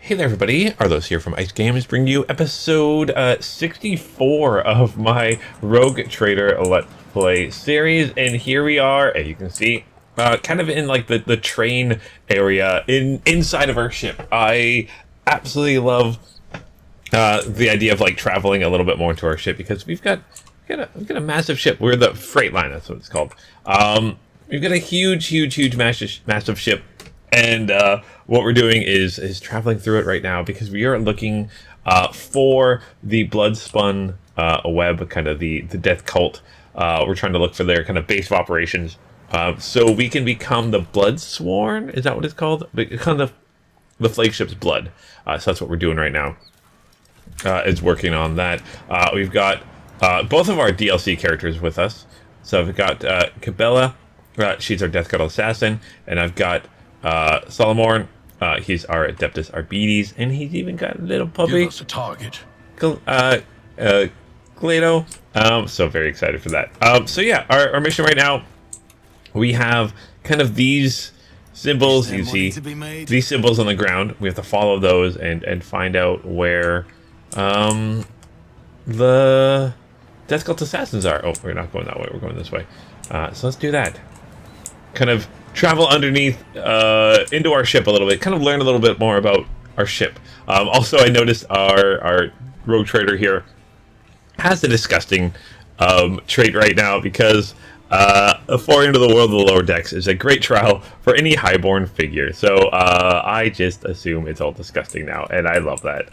Hey there everybody, Arlos here from Ice Games, bringing you episode 64 of my Rogue Trader Let's Play series, and here we are, as you can see, kind of in like the train area inside of our ship. I absolutely love the idea of like traveling a little bit more into our ship, because we've got a massive ship. We're the freight line, that's what it's called. We've got a huge massive ship. And what we're doing is traveling through it right now, because we are looking for the blood-spun web, kind of the death cult. We're trying to look for their kind of base of operations, so we can become the Bloodsworn. Is that what it's called? Become the flagship's blood. So that's what we're doing right now. Is working on that. We've got both of our DLC characters with us. So we've got Cabela. She's our death cult assassin, and I've got Solomorn, he's our Adeptus Arbites, and he's even got a little puppy. Give us a target. Glado. So very excited for that. So yeah, our mission right now, we have kind of these symbols. You see these symbols on the ground. We have to follow those and find out where the Death Cult assassins are. Oh, we're not going that way. We're going this way. So let's do that. Kind of travel underneath into our ship a little bit, kind of learn a little bit more about our ship. Also, I noticed our rogue trader here has a disgusting trait right now, because Far Into the World of the Lower Decks is a great trial for any highborn figure. So I just assume it's all disgusting now, and I love that.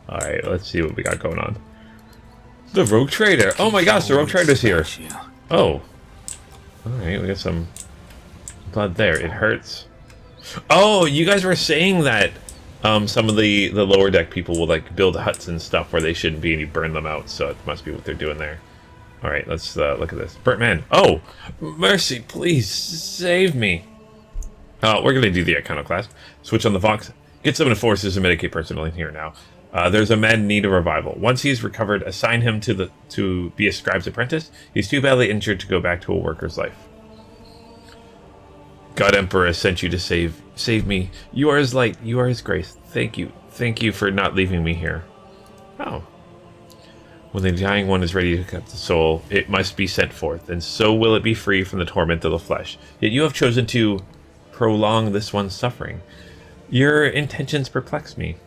Alright, let's see what we got going on. The rogue trader. Oh my gosh, the rogue trader's here. Oh. Alright, we got some blood there. It hurts. Oh, you guys were saying that some of the lower deck people will like build huts and stuff where they shouldn't be, and you burn them out. So it must be what they're doing there. All right, let's look at this. Burnt man. Oh, mercy, please save me. We're gonna do the iconoclast. Switch on the Vox. Get some enforcers and medicate personnel in here now. There's a man in need of revival. Once he's recovered, assign him to be a scribe's apprentice. He's too badly injured to go back to a worker's life. God Emperor sent you to save me. You are his light. You are his grace. Thank you. Thank you for not leaving me here. Oh. When the dying one is ready to cut the soul, it must be sent forth, and so will it be free from the torment of the flesh. Yet you have chosen to prolong this one's suffering. Your intentions perplex me.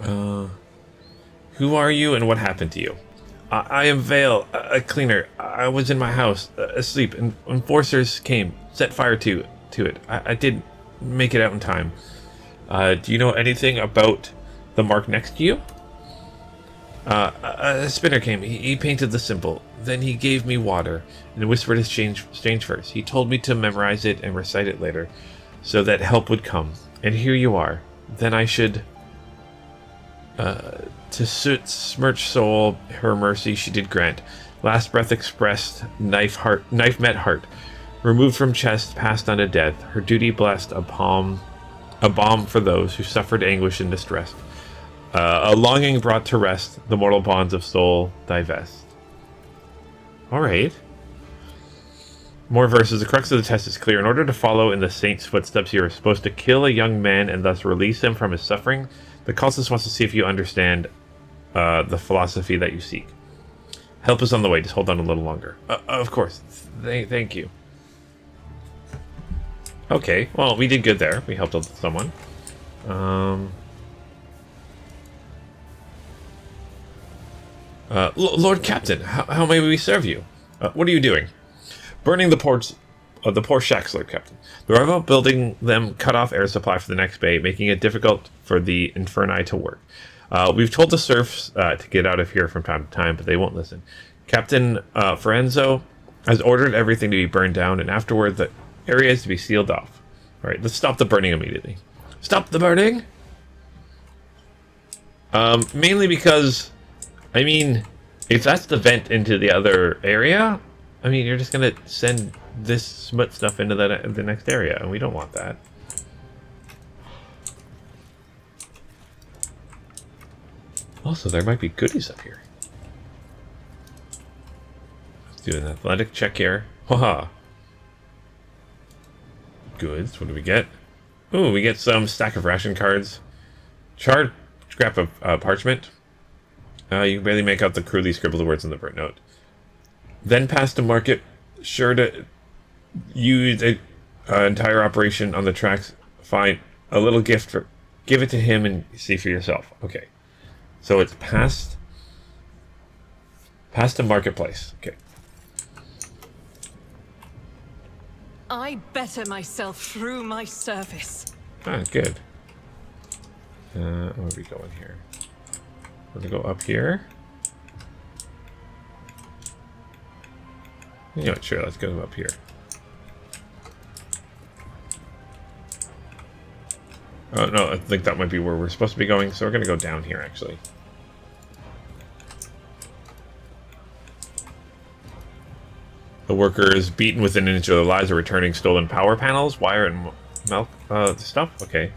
Who are you, and what happened to you? I am Vale, a cleaner. I was in my house, asleep, and enforcers came, set fire to it. I didn't make it out in time. Do you know anything about the mark next to you? A spinner came. He painted the symbol. Then he gave me water and whispered a strange verse. He told me to memorize it and recite it later, so that help would come. And here you are. Then I should... to suit smirch soul, her mercy she did grant. Last breath expressed, knife met heart. Removed from chest, passed unto death. Her duty blessed, a balm for those who suffered anguish and distress. A longing brought to rest, the mortal bonds of soul divest. Alright. More verses. The crux of the test is clear. In order to follow in the saint's footsteps, you are supposed to kill a young man and thus release him from his suffering. The cultist wants to see if you understand the philosophy that you seek. Help is on the way. Just hold on a little longer. Of course. Thank you. Okay. Well, we did good there. We helped out someone. Lord Captain, how may we serve you? What are you doing? Burning the ports of the poor shacks, Lord Captain. The rival building them cut off air supply for the next bay, making it difficult for the Inferni to work. We've told the serfs to get out of here from time to time, but they won't listen. Captain Ferenzo has ordered everything to be burned down, and afterward the area is to be sealed off. All right, let's stop the burning immediately. Stop the burning? Mainly because, I mean, if that's the vent into the other area, I mean, you're just going to send this smut stuff into the next area, and we don't want that. Also, there might be goodies up here. Let's do an athletic check here. Haha. Goods. What do we get? Ooh, we get some stack of ration cards. charred scrap of parchment. You can barely make out the crudely scribbled words in the burnt note. Then pass to market. Sure to use an entire operation on the tracks. Find a little gift for. Give it to him and see for yourself. Okay. So it's past to marketplace. Okay. I better myself through my service. Ah, good. Where are we going here? We're gonna go up here. You know what, sure, let's go up here. Oh, no, I think that might be where we're supposed to be going, so we're gonna go down here, actually. The workers beaten within an inch of their lives are returning stolen power panels, wire, and milk stuff. Okay.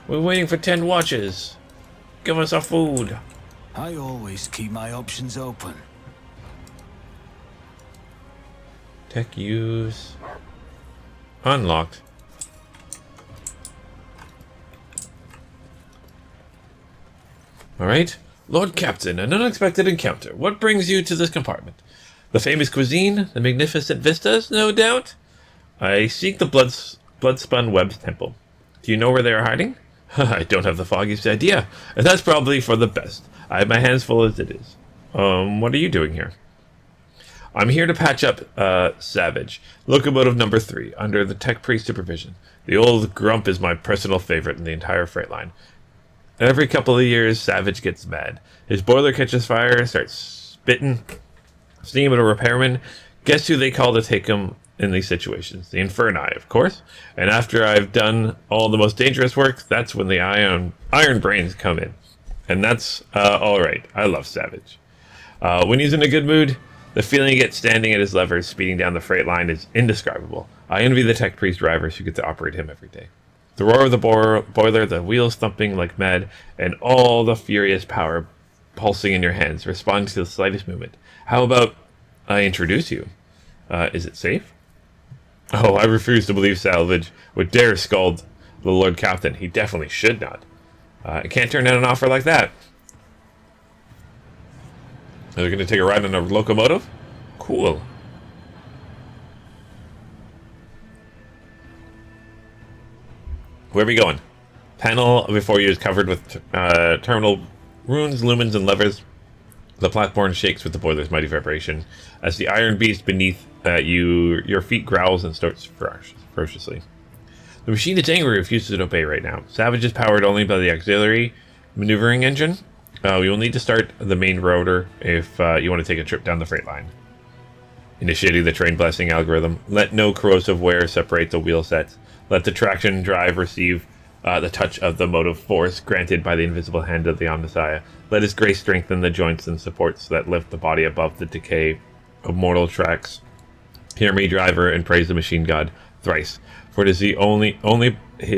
We're waiting for 10 watches. Give us our food. I always keep my options open. Tech use. Unlocked. Alright. Lord Captain, an unexpected encounter. What brings you to this compartment? The famous cuisine? The magnificent vistas, no doubt? I seek the Bloodspun Web's temple. Do you know where they are hiding? I don't have the foggiest idea, and that's probably for the best. I have my hands full as it is. What are you doing here? I'm here to patch up, Savage, locomotive number 3, under the tech priest supervision. The old grump is my personal favorite in the entire freight line. Every couple of years, Savage gets mad. His boiler catches fire, starts spitting steam at a repairman. Guess who they call to take him in these situations? The Inferni, of course. And after I've done all the most dangerous work, that's when the iron brains come in. And that's alright. I love Savage. When he's in a good mood, the feeling he gets standing at his levers, speeding down the freight line is indescribable. I envy the tech priest drivers who get to operate him every day. The roar of the boiler, the wheels thumping like mad, and all the furious power pulsing in your hands, responding to the slightest movement. How about I introduce you? Is it safe? Oh, I refuse to believe Salvage would dare scold the Lord Captain. He definitely should not. I can't turn down an offer like that. Are they going to take a ride on a locomotive? Cool. Where are we going? Panel before you is covered with terminal runes, lumens, and levers. The platform shakes with the boiler's mighty vibration. As the iron beast beneath your feet growls and starts ferociously. The machine is angry and refuses to obey right now. Savage is powered only by the auxiliary maneuvering engine. We will need to start the main rotor if you want to take a trip down the freight line. Initiating the train blasting algorithm. Let no corrosive wear separate the wheel sets. Let the traction drive receive the touch of the motive force granted by the invisible hand of the Omnissiah. Let his grace strengthen the joints and supports that lift the body above the decay of mortal tracks. Hear me, driver, and praise the machine god thrice, for it is the only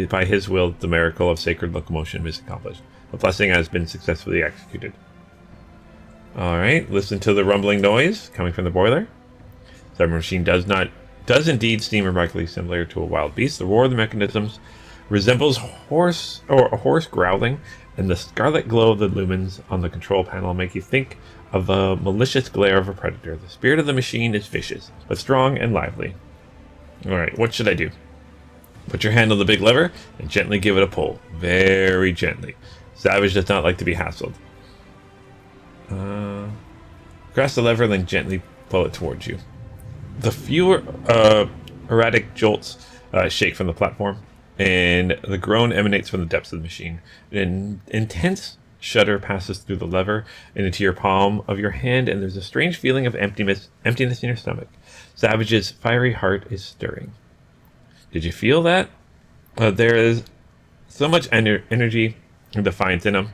by his will the miracle of sacred locomotion is accomplished. The blessing has been successfully executed. Alright, listen to the rumbling noise coming from the boiler. The machine does indeed seem remarkably similar to a wild beast. The roar of the mechanisms resembles a horse growling, and the scarlet glow of the lumens on the control panel make you think of the malicious glare of a predator. The spirit of the machine is vicious, but strong and lively. Alright, what should I do? Put your hand on the big lever and gently give it a pull. Very gently. Savage does not like to be hassled. Grasp the lever, then gently pull it towards you. The few erratic jolts shake from the platform, and the groan emanates from the depths of the machine. An intense shudder passes through the lever and into your palm of your hand, and there's a strange feeling of emptiness in your stomach. Savage's fiery heart is stirring. Did you feel that? There is so much energy and defiance in him.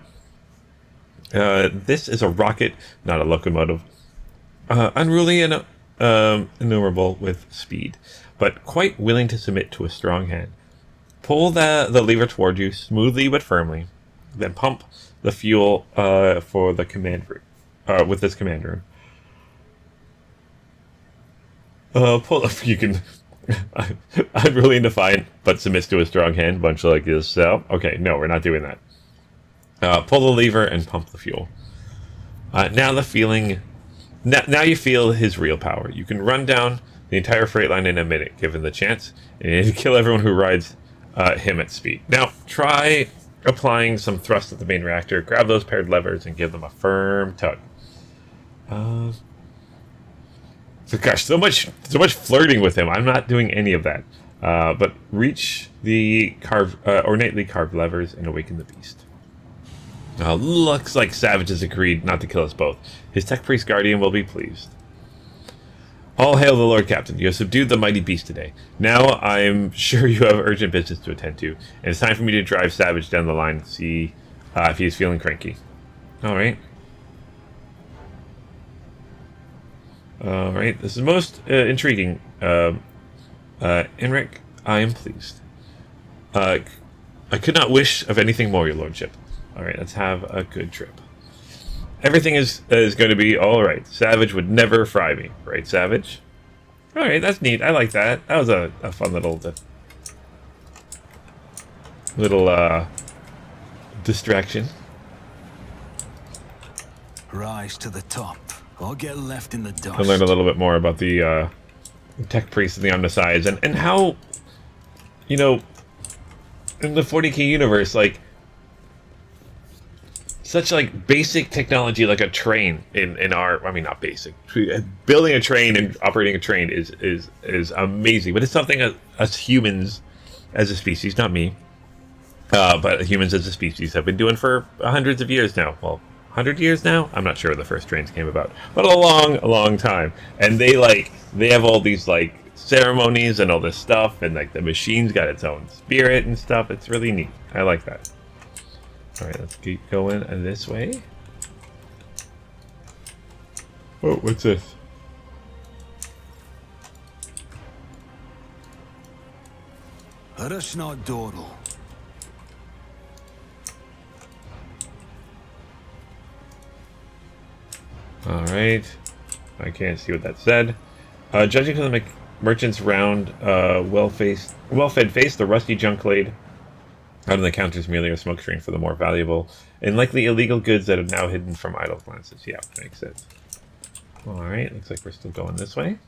This is a rocket, not a locomotive. Unruly and innumerable with speed, but quite willing to submit to a strong hand. Pull the lever toward you smoothly but firmly, then pump the fuel for the command room with this command room. Pull if you can. Unruly and defiant, but submits to a strong hand, much like this. So, okay, no, we're not doing that. Pull the lever and pump the fuel. Now you feel his real power. You can run down the entire freight line in a minute, given the chance, and kill everyone who rides him at speed. Now, try applying some thrust at the main reactor. Grab those paired levers and give them a firm tug. So gosh, so much flirting with him. I'm not doing any of that. But reach the ornately carved levers and awaken the beast. Looks like Savage has agreed not to kill us both. His tech priest guardian will be pleased. All hail the Lord Captain. You have subdued the mighty beast today. Now I'm sure you have urgent business to attend to, and it's time for me to drive Savage down the line and see if he's feeling cranky. Alright. Alright, this is most intriguing. Enric, I am pleased. I could not wish of anything more, your lordship. Alright, let's have a good trip. Everything is going to be alright. Savage would never fry me. Right, Savage? Alright, that's neat. I like that. That was a fun little distraction. Rise to the top, or get left in the dust. I learned a little bit more about the tech priests and the Omnicides, and how, you know, in the 40k universe, like, such like basic technology like a train in our, I mean, not basic, building a train and operating a train is amazing, but it's something us humans as a species, not me, but humans as a species have been doing for hundreds of years now. Well, 100 years now? I'm not sure when the first trains came about, but a long time. And they have all these like ceremonies and all this stuff, and like the machine's got its own spirit and stuff. It's really neat. I like that. Alright, let's keep going this way. Oh, what's this? Let us not dawdle. Alright. I can't see what that said. Judging from the merchant's round, well-fed face, the rusty junk laid out on the counter is merely a smoke screen for the more valuable and likely illegal goods that are now hidden from idle glances. Yeah, makes sense. Alright, looks like we're still going this way.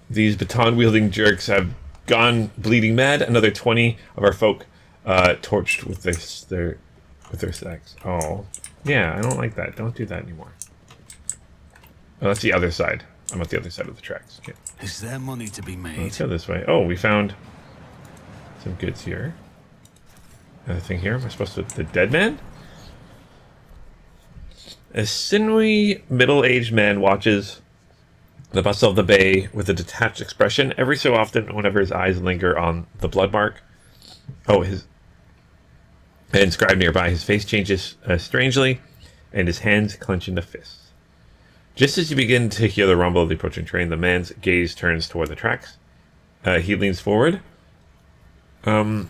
These baton-wielding jerks have gone bleeding mad. Another 20 of our folk torched with their sacks. Oh, yeah, I don't like that. Don't do that anymore. Oh, that's the other side. I'm at the other side of the tracks. Okay. Is there money to be made? Let's go this way. Oh, we found some goods here. Another thing here. Am I supposed to... The dead man? A sinewy, middle-aged man watches the bustle of the bay with a detached expression. Every so often, whenever his eyes linger on the blood mark... Oh, his... inscribed nearby, his face changes strangely, and his hands clench into fists. Just as you begin to hear the rumble of the approaching train, the man's gaze turns toward the tracks. He leans forward. What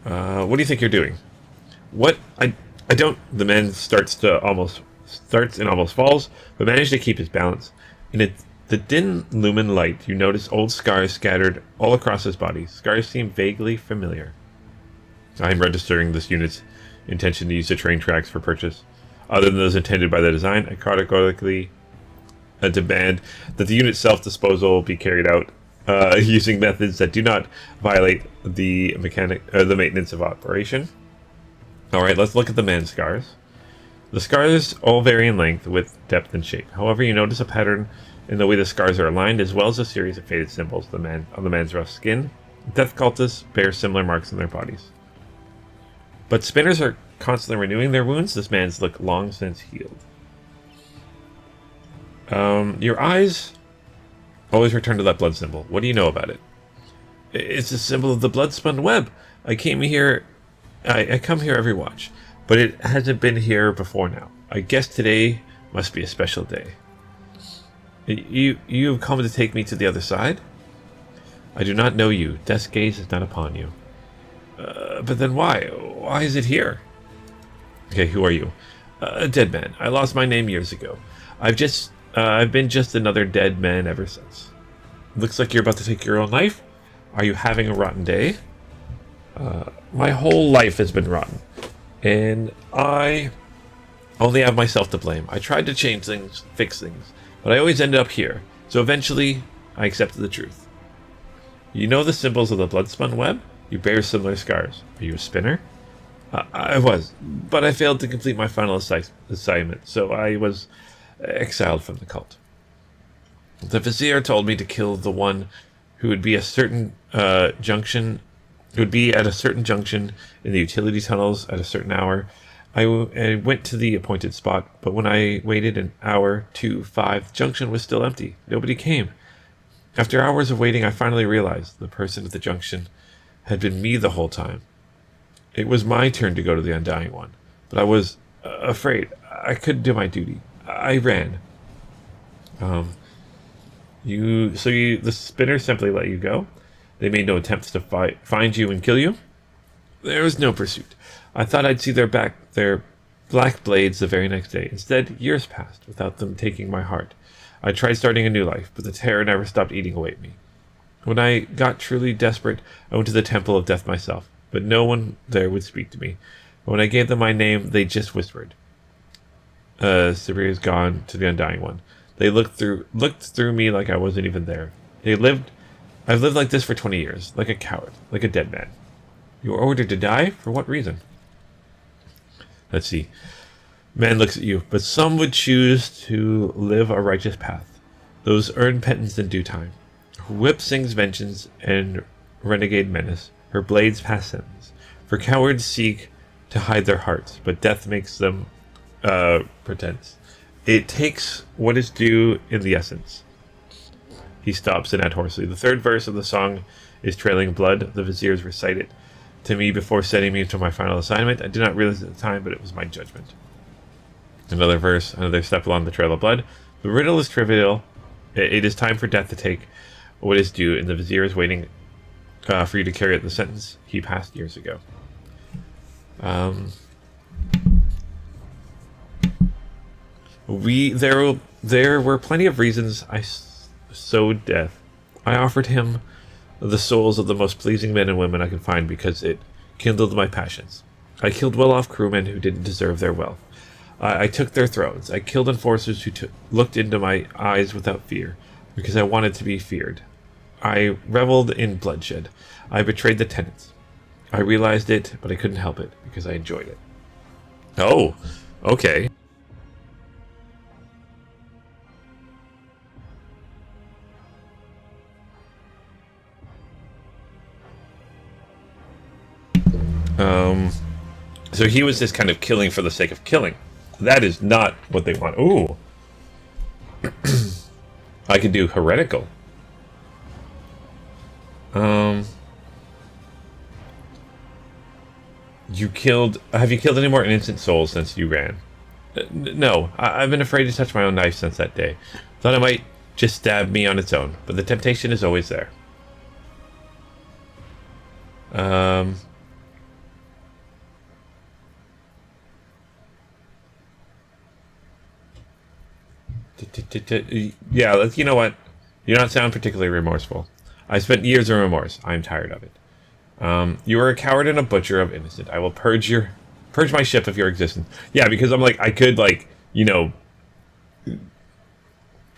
do you think you're doing? What? I don't... The man starts and almost falls, but manages to keep his balance. In the dim lumen light, you notice old scars scattered all across his body. Scars seem vaguely familiar. I am registering this unit's intention to use the train tracks for purchase. Other than those intended by the design, I categorically demand that the unit's self-disposal be carried out using methods that do not violate the maintenance of operation. Alright, let's look at the man's scars. The scars all vary in length, width, depth, and shape. However, you notice a pattern in the way the scars are aligned, as well as a series of faded symbols on the man's rough skin. Death cultists bear similar marks on their bodies. But spinners are constantly renewing their wounds. This man's look long since healed. Your eyes always return to that blood symbol. What do you know about it? It's a symbol of the blood-spun web. I come here every watch, but it hasn't been here before now. I guess today must be a special day. You have come to take me to the other side? I do not know you. Death's gaze is not upon you. But then why? Why is it here? Okay, who are you? A dead man. I lost my name years ago. I've been just another dead man ever since. Looks like you're about to take your own life. Are you having a rotten day? My whole life has been rotten. And I only have myself to blame. I tried to change things, fix things, but I always ended up here. So eventually, I accepted the truth. You know the symbols of the blood-spun web? You bear similar scars. Are you a spinner? I was, but I failed to complete my final assignment, so I was exiled from the cult. The Vizier told me to kill the one who would be a certain junction, who would be at a certain junction in the utility tunnels at a certain hour. I went to the appointed spot, but when I waited an hour, 2, 5, the junction was still empty. Nobody came. After hours of waiting, I finally realized the person at the junction had been me the whole time. It was my turn to go to the Undying One, but I was afraid. I couldn't do my duty. I ran. The spinners simply let you go. They made no attempts to find you and kill you. There was no pursuit. I thought I'd see their black blades the very next day. Instead, years passed without them taking my heart. I tried starting a new life, but the terror never stopped eating away at me. When I got truly desperate, I went to the Temple of Death myself, but no one there would speak to me. When I gave them my name, they just whispered. Siberia's gone to the Undying One. They looked through me like I wasn't even there. I've lived like this for 20 years, like a coward, like a dead man. You were ordered to die? For what reason? Let's see. Man looks at you, but some would choose to live a righteous path. Those earn penance in due time. Her whip sings vengeance and renegade menace. Her blades pass sentence. For cowards seek to hide their hearts, but death makes them pretense. It takes what is due in the essence. He stops and adds hoarsely. The third verse of the song is Trailing Blood. The Viziers recite it to me before sending me to my final assignment. I did not realize at the time, but it was my judgment. Another verse, another step along the trail of blood. The riddle is trivial. It is time for death to take what is due, and the Vizier is waiting for you to carry out the sentence he passed years ago. There were plenty of reasons I sowed death. I offered him the souls of the most pleasing men and women I could find because it kindled my passions. I killed well-off crewmen who didn't deserve their wealth. I took their thrones. I killed enforcers who looked into my eyes without fear because I wanted to be feared. I reveled in bloodshed. I betrayed the tenants. I realized it, but I couldn't help it because I enjoyed it. Oh, okay. So he was just kind of killing for the sake of killing. That is not what they want. Ooh. I could do heretical. Have you killed any more innocent souls since you ran? No, I've been afraid to touch my own knife since that day. Thought it might just stab me on its own, but the temptation is always there. Yeah, you know what? You don't sound particularly remorseful. I spent years in remorse. I'm tired of it. You are a coward and a butcher of innocent. I will purge my ship of your existence. Yeah, because I'm like, I could like,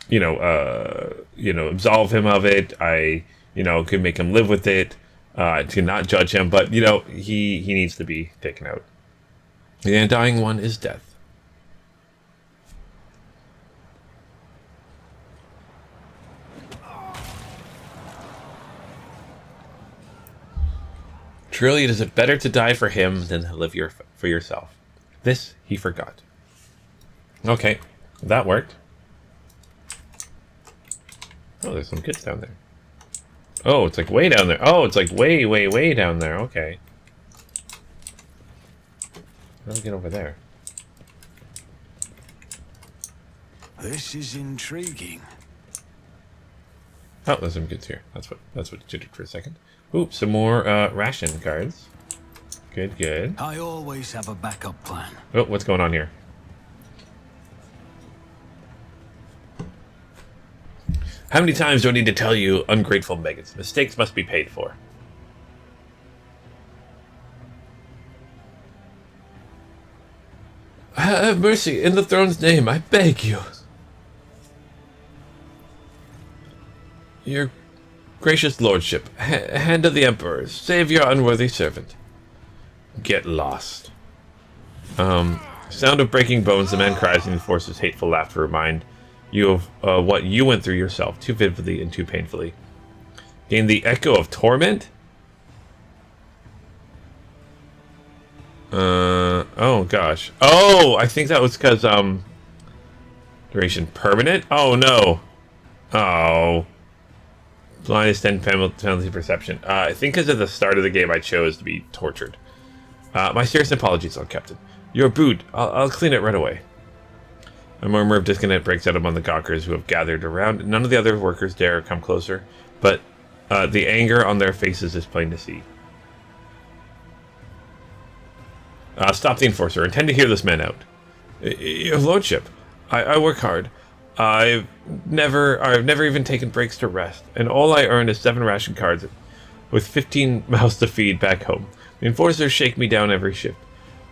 absolve him of it. I, could make him live with it, to not judge him. But he needs to be taken out. The Undying One is death. Truly, it is better to die for him than to live for yourself. This he forgot. Okay, that worked. Oh, there's some kids down there. Oh, it's like way down there. Oh, it's like way, way, way down there. Okay. How do we get over there? This is intriguing. Oh, there's some kids here. That's what jittered for a second. Ooh, some more ration cards. Good, good. I always have a backup plan. Oh, what's going on here? How many times do I need to tell you, ungrateful maggots? Mistakes must be paid for. Have mercy, in the throne's name, I beg you. Your gracious lordship, hand of the emperor, save your unworthy servant. Get lost. Sound of breaking bones, the man cries and enforces hateful laughter remind you of what you went through yourself, too vividly and too painfully. Gain the echo of torment? Oh gosh. Oh, I think that was because, duration permanent? Oh no. Oh. Blindness 10 penalty perception. I think because at the start of the game I chose to be tortured. My serious apologies, Lord Captain. Your boot. I'll clean it right away. A murmur of discontent breaks out among the gawkers who have gathered around. None of the other workers dare come closer, but the anger on their faces is plain to see. Stop the enforcer. Intend to hear this man out. Your lordship, I work hard. I've never even taken breaks to rest, and all I earn is 7 ration cards with 15 mouths to feed back home. The enforcers shake me down every shift.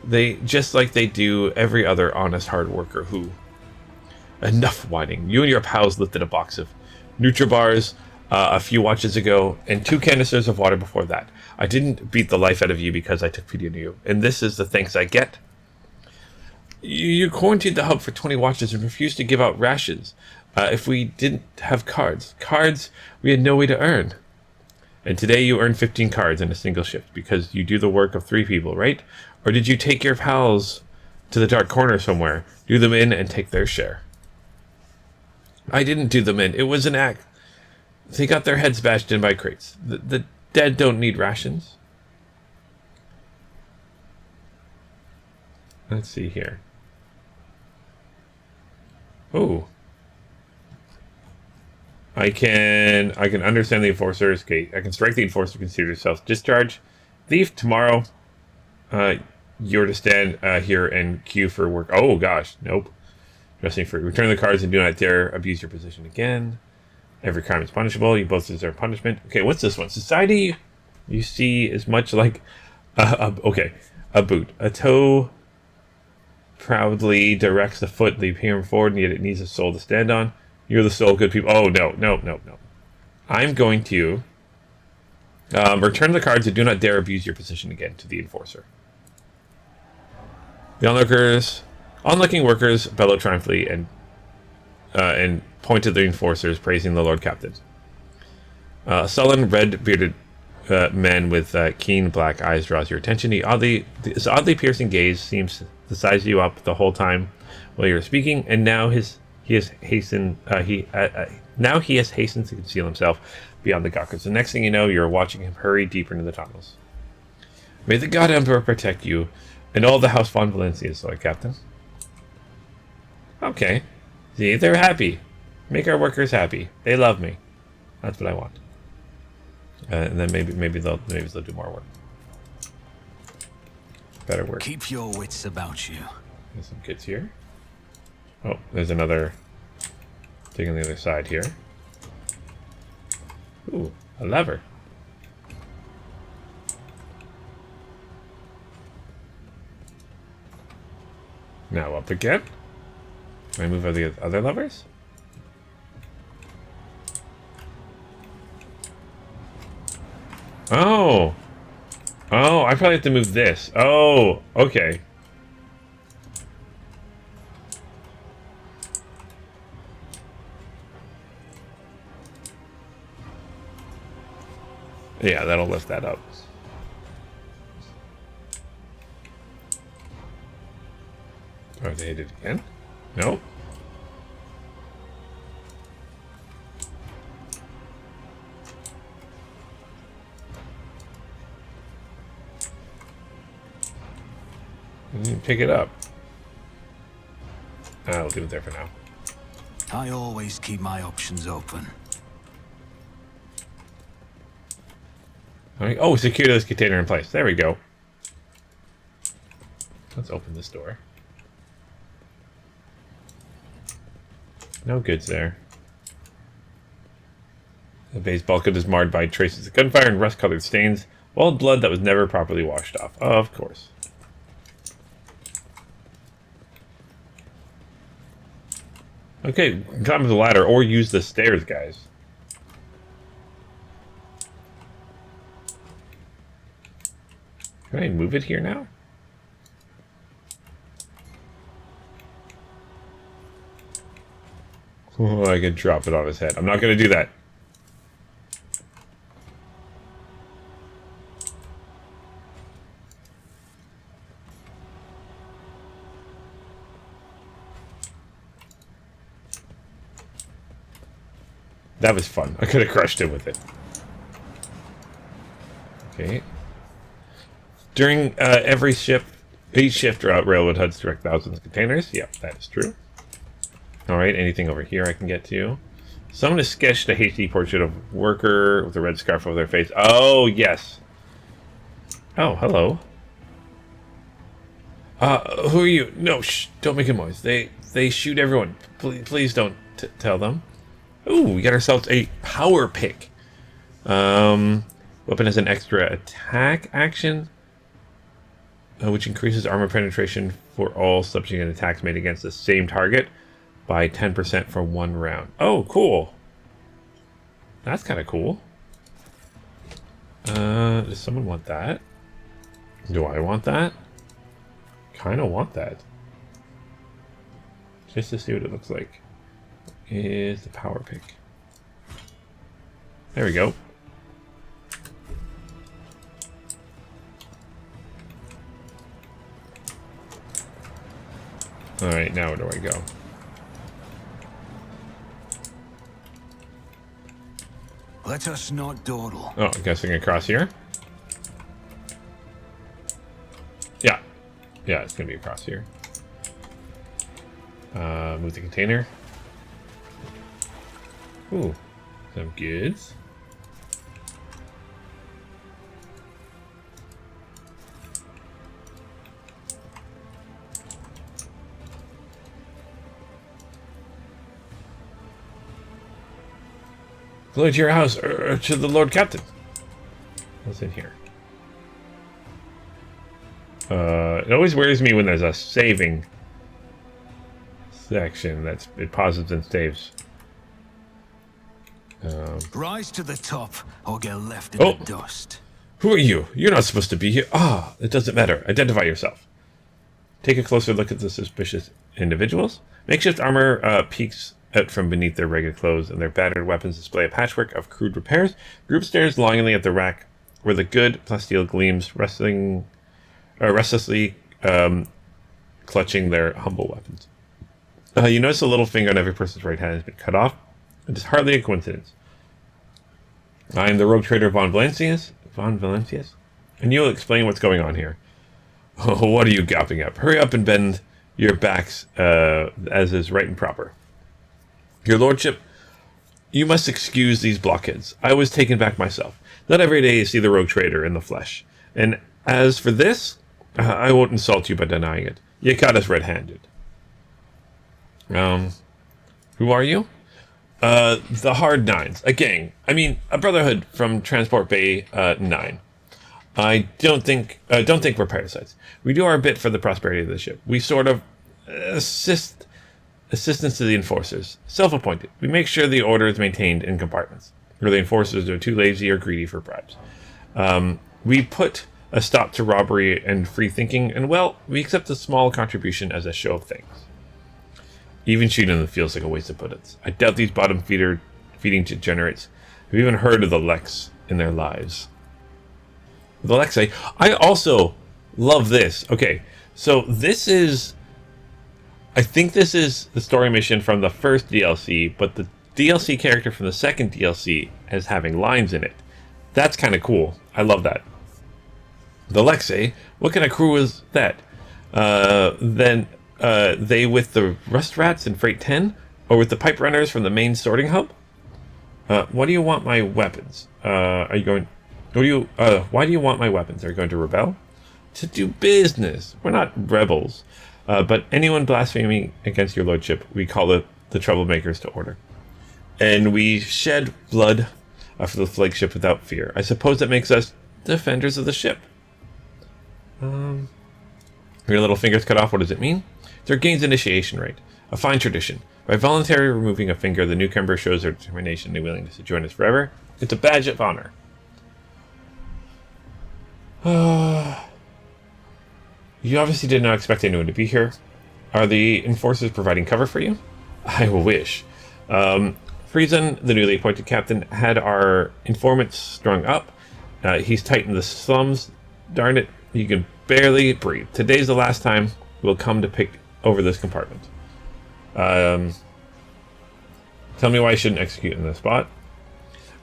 They just like they do every other honest hard worker who... Enough whining. You and your pals lifted a box of Nutribars a few watches ago, and 2 canisters of water before that. I didn't beat the life out of you because I took pity on you, and this is the thanks I get. You quarantined the hub for 20 watches and refused to give out rations if we didn't have cards. Cards we had no way to earn. And today you earned 15 cards in a single shift because you do the work of 3 people, right? Or did you take your pals to the dark corner somewhere, do them in, and take their share? I didn't do them in. It was an act. They got their heads bashed in by crates. The dead don't need rations. Let's see here. Oh. I can understand the enforcer's gate. I can strike the enforcer, consider yourself discharged. Thief, tomorrow, you're to stand here and queue for work. Oh gosh, nope. Dressing for return the cards and do not dare abuse your position again. Every crime is punishable. You both deserve punishment. Okay, what's this one? Society, you see, is much like a boot. A toe proudly directs the foot of the Imperium forward, and yet it needs a soul to stand on. You're the soul, good people. Oh, no. I'm going to return the cards and do not dare abuse your position again to the enforcer. The onlooking workers bellow triumphantly and point to the enforcers, praising the Lord Captain. Sullen, red-bearded man with keen black eyes draws your attention. His oddly piercing gaze seems to size you up the whole time while you're speaking, and now he has hastened to conceal himself beyond the gawkers. The next thing you know, you're watching him hurry deeper into the tunnels. May the God Emperor protect you and all the House von Valencias, Lord Captain. Okay. See, they're happy. Make our workers happy. They love me. That's what I want. And then maybe they'll do more work. Better work. Keep your wits about you. There's some kids here. Oh, there's another thing on the other side here. Ooh, a lever. Now up again. Can I move the other levers? Oh! Oh, I probably have to move this. Oh, okay. Yeah, that'll lift that up. Oh, they hit it again? Nope. Pick it up. I'll leave it there for now. I always keep my options open. Oh, secure this container in place. There we go. Let's open this door. No goods there. The base bulkhead is marred by traces of gunfire and rust-colored stains. Old blood that was never properly washed off. Of course. Okay, climb the ladder or use the stairs, guys. Can I move it here now? Oh, I could drop it on his head. I'm not going to do that. That was fun. I could have crushed him with it. Okay. During every shift, each shift route, railroad HUDs direct thousands of containers. Yep, that is true. Alright, anything over here I can get to? Someone has sketched a hasty portrait of a worker with a red scarf over their face. Oh, yes. Oh, hello. Who are you? No, shh, don't make a noise. They shoot everyone. Please don't tell them. Ooh, we got ourselves a power pick. Weapon has an extra attack action, which increases armor penetration for all subsequent attacks made against the same target by 10% for 1 round. Oh, cool. That's kind of cool. Does someone want that? Do I want that? Kind of want that. Just to see what it looks like. Is the power pick. There we go. Alright, now where do I go? Let us not dawdle. Oh, I'm guessing across here? Yeah. Yeah, it's gonna be across here. Move the container. Ooh, some goods. Go to your house, or to the Lord Captain. What's in here? It always worries me when there's a saving section it pauses and saves. Rise to the top, or get left in the dust. Who are you? You're not supposed to be here. Ah, it doesn't matter. Identify yourself. Take a closer look at the suspicious individuals. Makeshift armor peeks out from beneath their ragged clothes, and their battered weapons display a patchwork of crude repairs. Group stares longingly at the rack where the good plasteel gleams, restlessly clutching their humble weapons. You notice a little finger on every person's right hand has been cut off. It is hardly a coincidence. I am the rogue trader Von Valencius, and you will explain what's going on here. Oh, what are you gawping at? Hurry up and bend your backs, as is right and proper. Your lordship, you must excuse these blockheads. I was taken back myself. Not every day you see the rogue trader in the flesh. And as for this, I won't insult you by denying it. You caught us red-handed. Who are you? The Hard Nines, a gang. I mean, a brotherhood from Transport Bay 9. I don't think we're parasites. We do our bit for the prosperity of the ship. We sort of assistance to the enforcers, self-appointed. We make sure the order is maintained in compartments, where the enforcers are too lazy or greedy for bribes. We put a stop to robbery and free thinking, and well, we accept a small contribution as a show of thanks. Even shooting them feels like a waste of bullets. I doubt these bottom-feeding degenerates have even heard of the Lex in their lives. The Lexi. I also love this. Okay, so this is... I think this is the story mission from the first DLC, but the DLC character from the second DLC is having lines in it. That's kind of cool. I love that. The Lexi. What kind of crew is that? Then they with the Rust Rats in Freight 10? Or with the Pipe Runners from the main sorting hub? What do you want my weapons? Are you going... why do you want my weapons? Are you going to rebel? To do business. We're not rebels. But anyone blaspheming against your lordship, we call the troublemakers to order. And we shed blood for the flagship without fear. I suppose that makes us defenders of the ship. Your little fingers cut off, what does it mean? It's our gains initiation rite. A fine tradition. By voluntarily removing a finger, the newcomer shows their determination and willingness to join us forever. It's a badge of honor. You obviously did not expect anyone to be here. Are the enforcers providing cover for you? I wish. Friesen, the newly appointed captain, had our informants strung up. He's tightened the slums. Darn it, you can barely breathe. Today's the last time we'll come to pick over this compartment. Tell me why I shouldn't execute in this spot.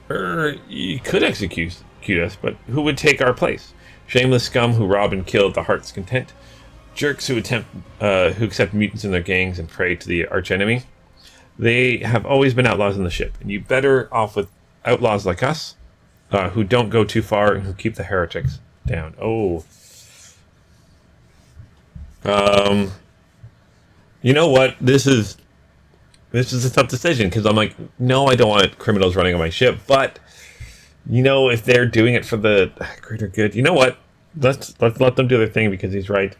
You could execute us, but who would take our place? Shameless scum who rob and kill at the heart's content. Jerks who accept mutants in their gangs and pray to the archenemy. They have always been outlaws on the ship, and you better off with outlaws like us, who don't go too far and who keep the heretics down. Oh. You know what? This is a tough decision, because I'm like, no, I don't want criminals running on my ship, but you know, if they're doing it for the greater good, you know what? Let's let them do their thing, because he's right.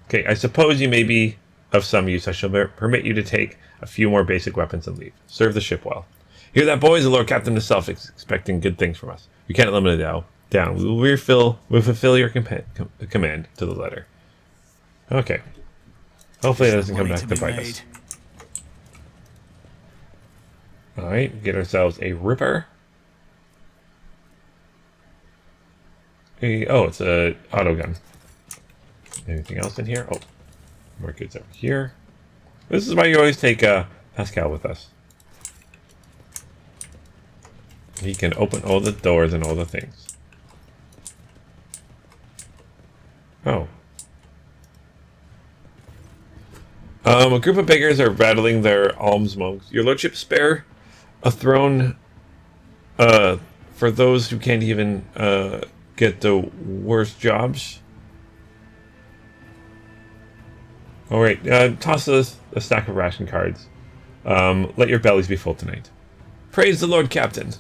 Okay, I suppose you may be of some use. I shall permit you to take a few more basic weapons and leave. Serve the ship well. Hear that, boys? The Lord Captain himself is expecting good things from us. We can't limit it down. We'll fulfill your command to the letter. Okay. Hopefully it doesn't come back to bite us. Alright, get ourselves a Ripper. It's a auto gun. Anything else in here? Oh, more goods over here. This is why you always take Pascal with us. He can open all the doors and all the things. Oh. A group of beggars are rattling their alms mugs. Your lordship, spare a throne for those who can't even get the worst jobs. Alright, toss us a stack of ration cards. Let your bellies be full tonight. Praise the Lord Captain.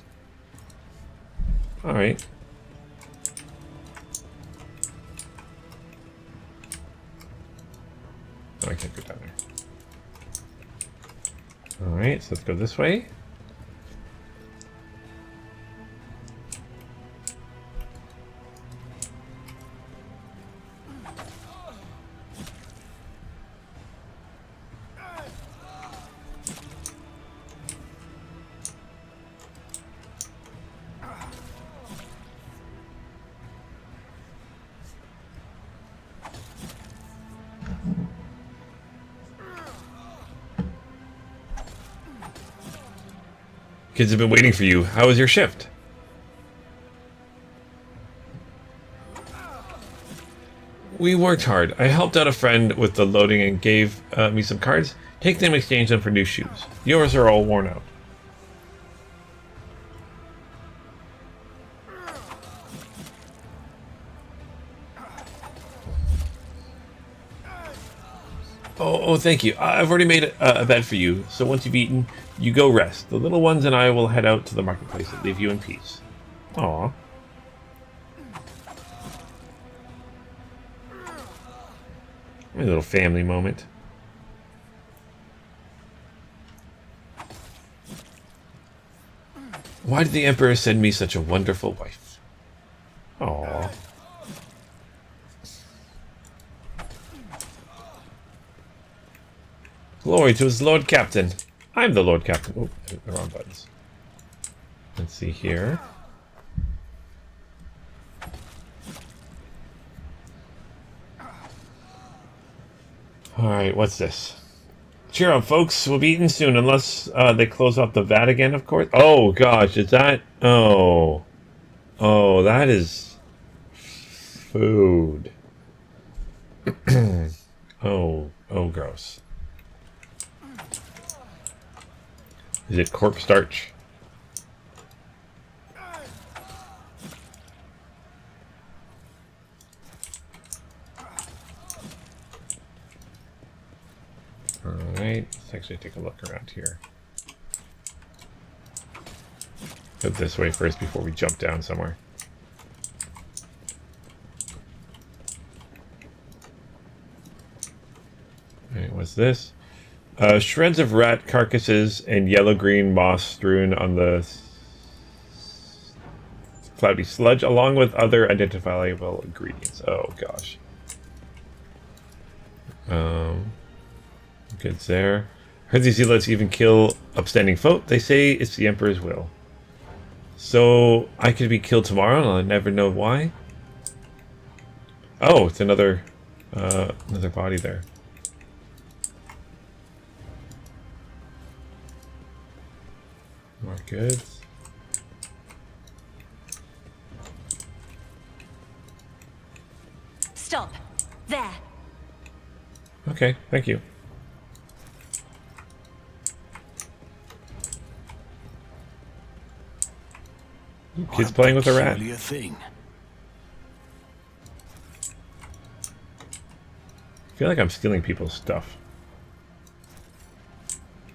Alright. Oh, I can't go down there. Alright, so let's go this way. Kids have been waiting for you. How was your shift? We worked hard. I helped out a friend with the loading and gave me some cards. Take them and exchange them for new shoes. Yours are all worn out. Oh, thank you. I've already made a bed for you, so once you've eaten, you go rest. The little ones and I will head out to the marketplace and leave you in peace. Aww. A little family moment. Why did the Emperor send me such a wonderful wife? Aww. Glory to his Lord Captain. I'm the Lord Captain. Oh, I hit the wrong buttons. Let's see here. Alright, what's this? Cheer up, folks. We'll be eating soon, unless they close up the vat again, of course. Oh, gosh, is that... Oh. Oh, that is... food. Oh, gross. Is it corpse starch? Alright, let's actually take a look around here. Go this way first before we jump down somewhere. Alright, what's this? Shreds of rat carcasses and yellow-green moss strewn on the cloudy sludge, along with other identifiable ingredients. Oh, gosh. Good there. Heard these zealots even kill upstanding folk. They say it's the Emperor's will. So, I could be killed tomorrow and I'll never know why? Oh, it's another body there. More goods. Stop. There. Okay, thank you. Kids playing with a rat. Peculiar thing. I feel like I'm stealing people's stuff.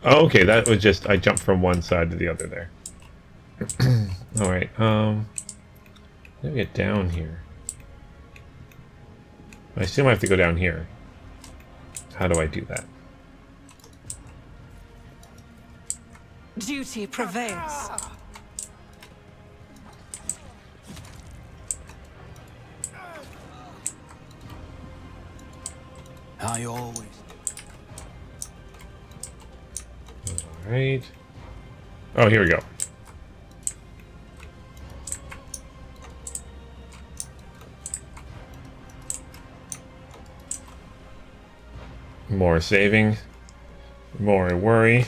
Oh, okay, that was just I jumped from one side to the other there. Alright, let me get down here. I assume I have to go down here. How do I do that? Duty prevails. I always... Alright. Oh, here we go. More saving. More worry.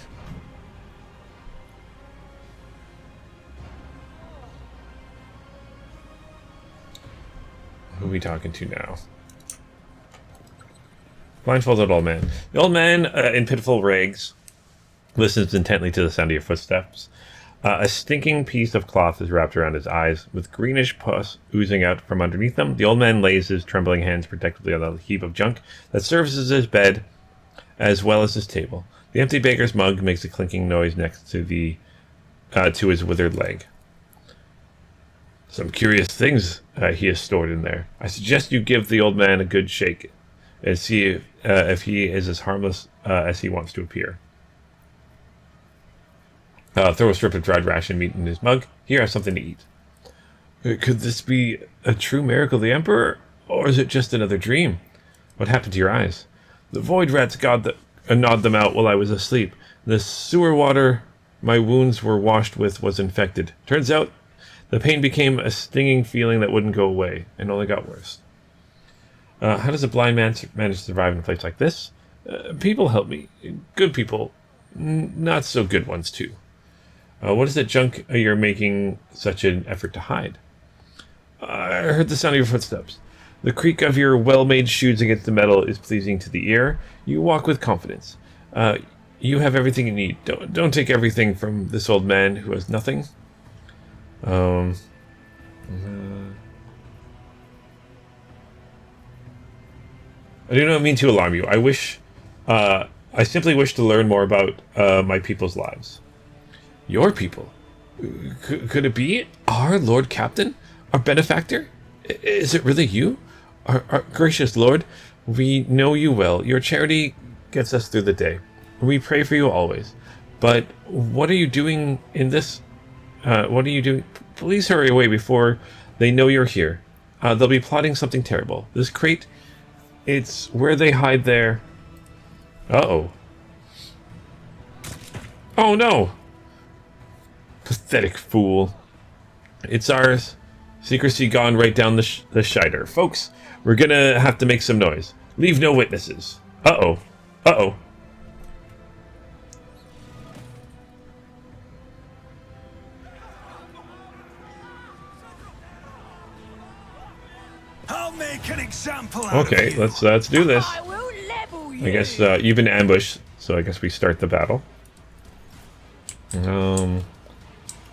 Who are we talking to now? Blindfolded old man. The old man, in pitiful rags, listens intently to the sound of your footsteps. A stinking piece of cloth is wrapped around his eyes, with greenish pus oozing out from underneath them. The old man lays his trembling hands protectively on the heap of junk that serves as his bed, as well as his table. The empty baker's mug makes a clinking noise next to the to his withered leg. Some curious things he has stored in there. I suggest you give the old man a good shake and see if he is as harmless as he wants to appear. Throw a strip of dried ration meat in his mug. Here, have something to eat. Could this be a true miracle of the Emperor, or is it just another dream? What happened to your eyes? The void rats gnawed them out while I was asleep. The sewer water my wounds were washed with was infected. Turns out the pain became a stinging feeling that wouldn't go away, and only got worse. How does a blind man manage to survive in a place like this? People help me. Good people. Not so good ones, too. What is that junk you're making such an effort to hide? I heard the sound of your footsteps. The creak of your well-made shoes against the metal is pleasing to the ear. You walk with confidence. You have everything you need. Don't take everything from this old man who has nothing. I do not mean to alarm you. I simply wish to learn more about my people's lives. Your people? Could it be our Lord Captain? Our benefactor? Is it really you? Our gracious Lord, we know you well. Your charity gets us through the day. We pray for you always. But what are you doing in this? What are you doing? Please hurry away before they know you're here. They'll be plotting something terrible. This crate, it's where they hide their... Uh-oh. Oh, no! Pathetic fool. It's ours. Secrecy gone right down the shider. Folks, we're gonna have to make some noise. Leave no witnesses. Uh-oh. Uh-oh. I'll make an example out Okay, of you. let's do this. I will level you. I guess you've been ambushed, so I guess we start the battle.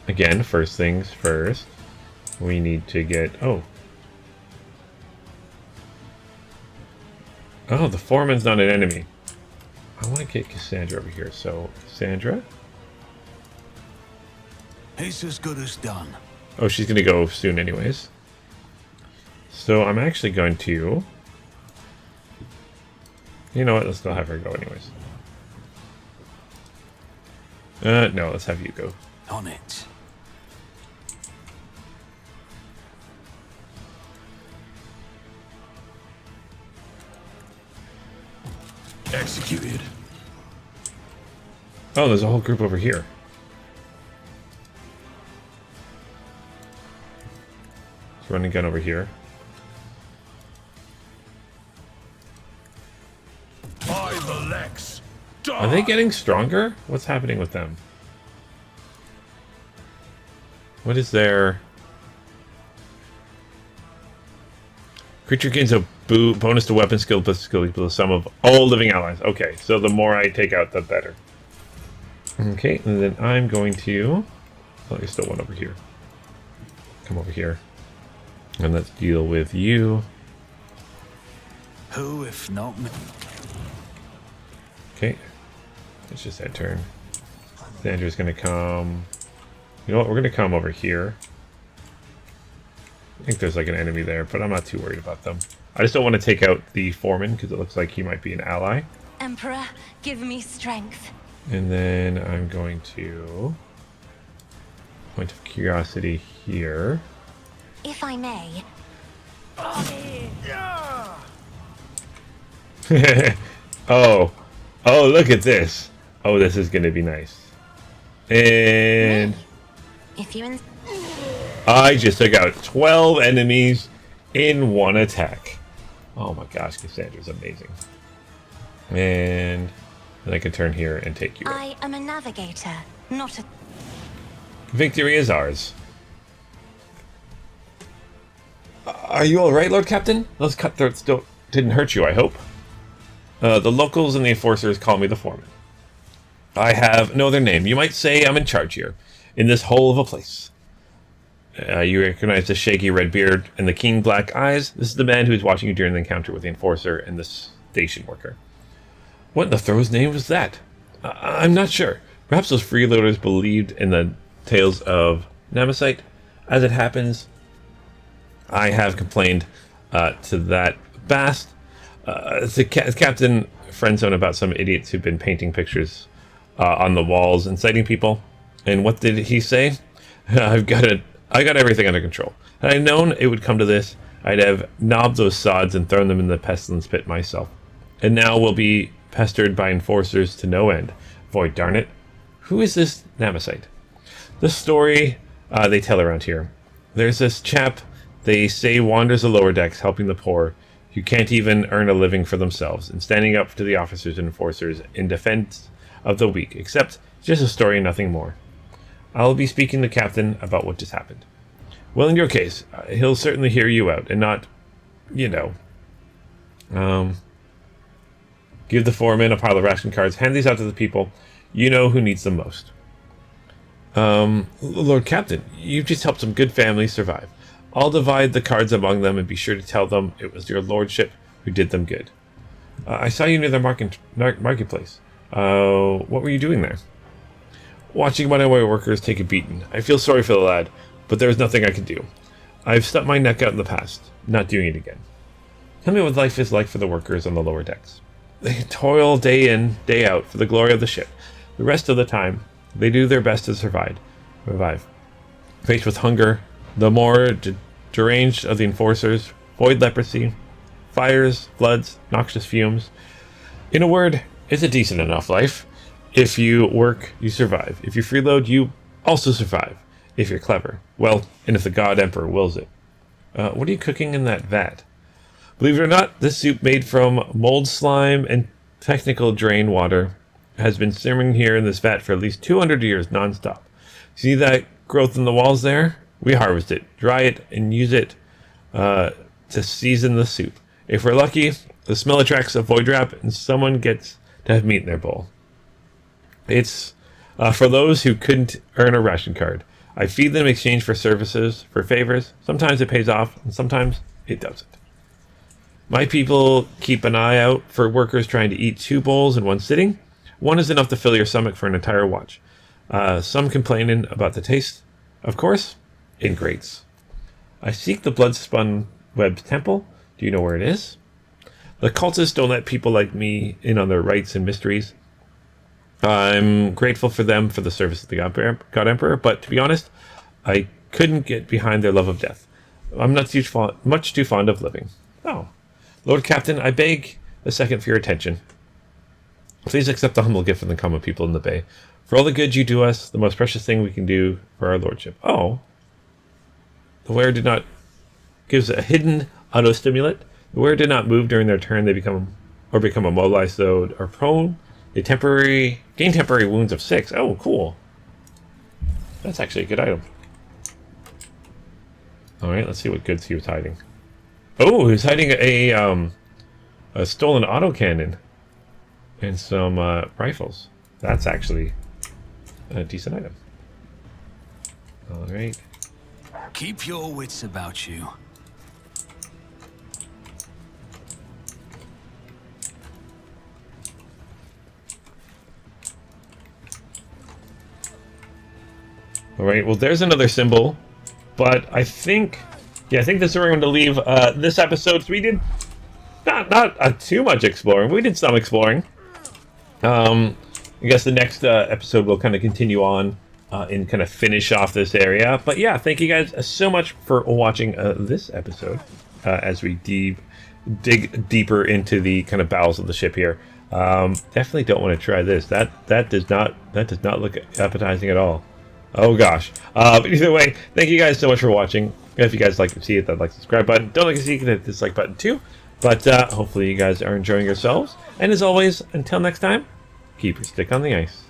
Again, first things first. We need to get... Oh, the foreman's not an enemy. I want to get Cassandra over here. So, Cassandra? It's as good as done. Oh, she's going to go soon anyways. So I'm actually going to... You know what? Let's not have her go anyways. No, let's have you go. On it. Executed. Oh, there's a whole group over here. Let's run and gun over here. By the legs. Are they getting stronger? What's happening with them? What is their... Creature gains a bonus to weapon skill plus skill equal to the sum of all living allies. Okay, so the more I take out, the better. Okay, and then I'm going to... Oh, there's still one over here. Come over here. And let's deal with you. Who, if not me? Okay. Let's just end turn. Sandra's going to come... You know what? We're going to come over here. I think there's like an enemy there, but I'm not too worried about them. I just don't want to take out the foreman because it looks like he might be an ally. Emperor, give me strength. And then I'm going to... Point of curiosity here. If I may. Oh. Oh, look at this. Oh, this is going to be nice. And... If you I just took out 12 enemies in one attack. Oh my gosh, Cassandra's amazing. And then I can turn here and take you out. I am a navigator, not a... Victory is ours. Are you alright, Lord Captain? Those cutthroats didn't hurt you, I hope. The locals and the enforcers call me the foreman. I have no other name. You might say I'm in charge here, in this hole of a place. You recognize the shaggy red beard and the keen black eyes. This is the man who was watching you during the encounter with the enforcer and the station worker. What in the throw's name was that? I'm not sure. Perhaps those freeloaders believed in the tales of Nemesis. As it happens, I have complained to that Bast, the Captain Friendzone, about some idiots who've been painting pictures on the walls, inciting people. And what did he say? I got everything under control. Had I known it would come to this, I'd have knobbed those sods and thrown them in the pestilence pit myself. And now we'll be pestered by enforcers to no end. Void darn it. Who is this Nemesis? The story they tell around here. There's this chap they say wanders the lower decks helping the poor who can't even earn a living for themselves and standing up to the officers and enforcers in defense of the weak, except just a story and nothing more. I'll be speaking to Captain about what just happened. Well, in your case, he'll certainly hear you out and not, you know, give the foreman a pile of ration cards, hand these out to the people you know who needs them most. Lord Captain, you've just helped some good families survive. I'll divide the cards among them and be sure to tell them it was your lordship who did them good. I saw you near the marketplace. What were you doing there? Watching one of my workers take a beating. I feel sorry for the lad, but there was nothing I could do. I've stuck my neck out in the past, not doing it again. Tell me what life is like for the workers on the lower decks. They toil day in, day out for the glory of the ship. The rest of the time, they do their best to survive. Faced with hunger, the more deranged of the enforcers, void leprosy, fires, floods, noxious fumes. In a word, it's a decent enough life. If you work, you survive. If you freeload, you also survive. If you're clever. Well, and if the God Emperor wills it. What are you cooking in that vat? Believe it or not, this soup made from mold slime and technical drain water has been simmering here in this vat for at least 200 years non-stop. See that growth in the walls there? We harvest it, dry it, and use it to season the soup. If we're lucky, the smell attracts a void rat and someone gets to have meat in their bowl. It's for those who couldn't earn a ration card. I feed them in exchange for services, for favors. Sometimes it pays off, and sometimes it doesn't. My people keep an eye out for workers trying to eat 2 bowls in one sitting. One is enough to fill your stomach for an entire watch. Some complaining about the taste, of course, ingrates. I seek the blood-spun webbed temple. Do you know where it is? The cultists don't let people like me in on their rites and mysteries. I'm grateful for them for the service of the God Emperor, but to be honest, I couldn't get behind their love of death. I'm not much too fond of living. Oh. Lord Captain, I beg a second for your attention. Please accept the humble gift from the common people in the bay. For all the good you do us, the most precious thing we can do for our lordship. Oh. The wearer did not... gives a hidden auto-stimulant. The wearer did not move during their turn. They become immobilized, though, or prone. They gain temporary wounds of 6. Oh, cool. That's actually a good item. Alright, let's see what goods he was hiding. Oh, he was hiding a stolen autocannon. And some rifles. That's actually a decent item. Alright. Keep your wits about you. Alright, well there's another symbol. But I think this is where we're going to leave this episode. So we did not too much exploring. We did some exploring. I guess the next episode will kind of continue on and kind of finish off this area. But yeah, thank you guys so much for watching this episode as we dig deeper into the kind of bowels of the ship here. Definitely don't want to try this. That does not look appetizing at all. Oh gosh. But either way, thank you guys so much for watching. If you guys like to see it, that like subscribe button. Don't like to see it, hit the dislike button too. But hopefully you guys are enjoying yourselves. And as always, until next time, keep your stick on the ice.